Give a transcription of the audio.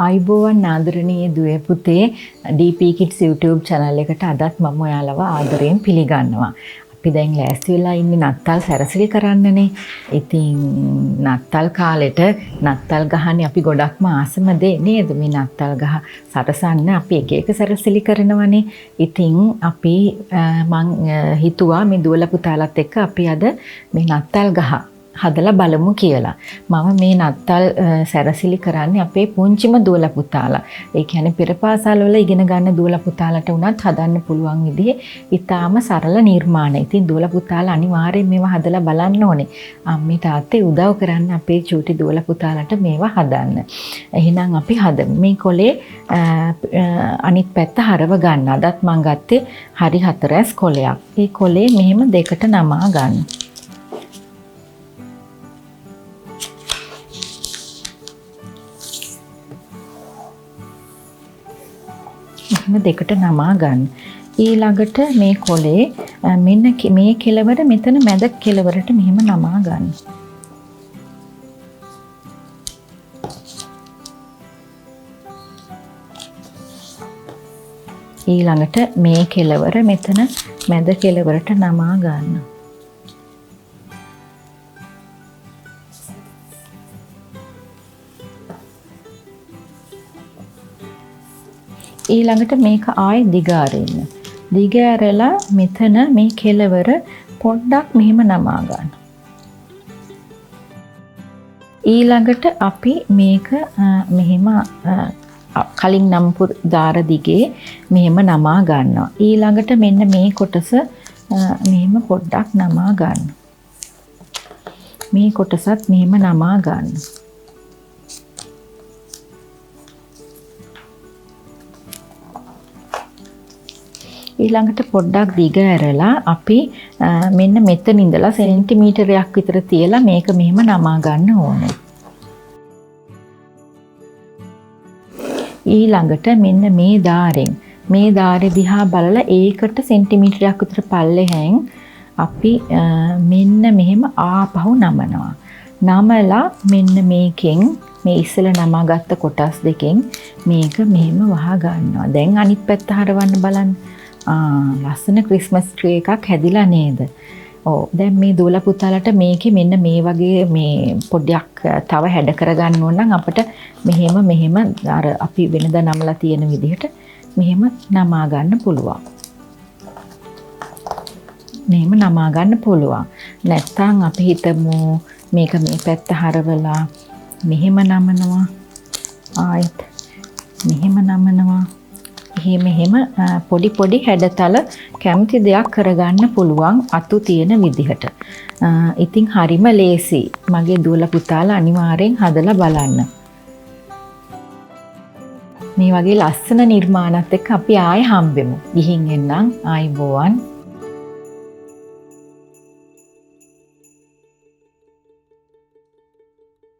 ආයුබෝවන් ආදරණීය දුවේ පුතේ DP Kids YouTube channel එකට අදත් මම ඔයාලව ආදරයෙන් පිළිගන්නවා. අපි දැන් ලෑස්ති වෙලා ඉන්නේ නත්තල් සැරසිලි කරන්නනේ. ඉතින් නත්තල් කාලෙට නත්තල් ගහන්නේ අපි ගොඩක්ම ආසම දේ නේද? මේ නත්තල් ගහ සරසන්න අපි එක එක සැරසිලි කරනවනේ. ඉතින් අපි මං හිතුවා මේ දුවලා පුතාලත් එක්ක අපි අද මේ නත්තල් ගහ හදලා බලමු කියලා. මම මේ නත්තල් සැරසිලි කරන්නේ අපේ පුංචිම දුවලා පුතාලා. ඒ කියන්නේ පෙර පාසල් වල ඉගෙන ගන්න දුවලා පුතාලට උනත් හදන්න පුළුවන් විදිහේ ඊටාම සරල නිර්මාණ. ඉතින් දුවලා පුතාලා අනිවාර්යෙන් මේවා හදලා බලන්න ඕනේ. අම්මේ තාත්තේ උදව් කරන්න අපේ චූටි දුවලා පුතාලට මේවා හදන්න. එහෙනම් අපි හදමු. මේ කොලේ අනිත් පැත්ත හරව ගන්න. අදත් මම ගත්තේ හරි 4 කොලයක්. මේ කොලේ මෙහෙම දෙකට නමා ගන්න. දෙකට නමා ගන්න. ඊළඟට මේ කොලේ මෙන්න මේ කෙලවර මෙතන මැද කෙලවරට මෙහෙම නමා ගන්න. ඊළඟට මේ කෙලවර මෙතන මැද කෙලවරට නමා ගන්න. ඊළඟට මේක ආයේ දිග අරින්න. දිග ඇරලා මෙතන මේ කෙලවර පොඩ්ඩක් මෙහෙම නමා ගන්න. ඊළඟට අපි මේක මෙහෙම කලින් නම්පු දාර දිගේ මෙහෙම නමා ගන්නවා. ඊළඟට මෙන්න මේ කොටස මෙහෙම පොඩ්ඩක් නමා ගන්න. මේ කොටසත් මෙහෙම නමා ගන්න. ඊළඟට පොඩ්ඩක් දිග ඇරලා අපි මෙන්න මෙතන ඉඳලා සෙන්ටිමීටරයක් විතර තියලා මේක මෙහෙම නමා ගන්න ඕනේ. ඊළඟට මෙන්න මේ දාරේ දිහා බලලා ඒකට සෙන්ටිමීටරයක් විතර පල්ලෙහෙන් අපි මෙන්න මෙහෙම ආපහු නමනවා. නමලා මෙන්න මේකෙන් මේ ඉස්සෙල්ලා නමාගත්ත කොටස් දෙකෙන් මේක මෙහෙම වහ ගන්නවා. දැන් අනිත් පැත්ත හරවන්න බලන්න. ලස්සන ක්‍රිස්මස් ට්‍රී එකක් හැදිලා නේද? ඔව්. දැන් මේ දුවලා පුතාලට මේකේ මෙන්න මේ වගේ මේ පොඩ්ඩක් තව හැඩ කරගන්න ඕන නම් අපිට මෙහෙම අර අපි වෙනදා නමලා තියෙන විදිහට මෙහෙම නමා ගන්න පුළුවන්. මෙහෙම නමා ගන්න පුළුවන්. නැත්නම් අපි හිතමු මේක මේ පැත්ත හරවලා මෙහෙම නමනවා. ආයෙත් මෙහෙම නමනවා. එහෙම පොඩි හැඩතල කැමති දෙයක් කරගන්න පුළුවන් අතු තියෙන විදිහට. ඉතින් හරිම ලේසි. මගේ දුවලා පුතාලා අනිවාර්යෙන් හදලා බලන්න. මේ වගේ ලස්සන නිර්මාණات එක්ක අපි ආයෙ හම්බෙමු. ගිහින් එන්නම්. ආයිබෝවන්.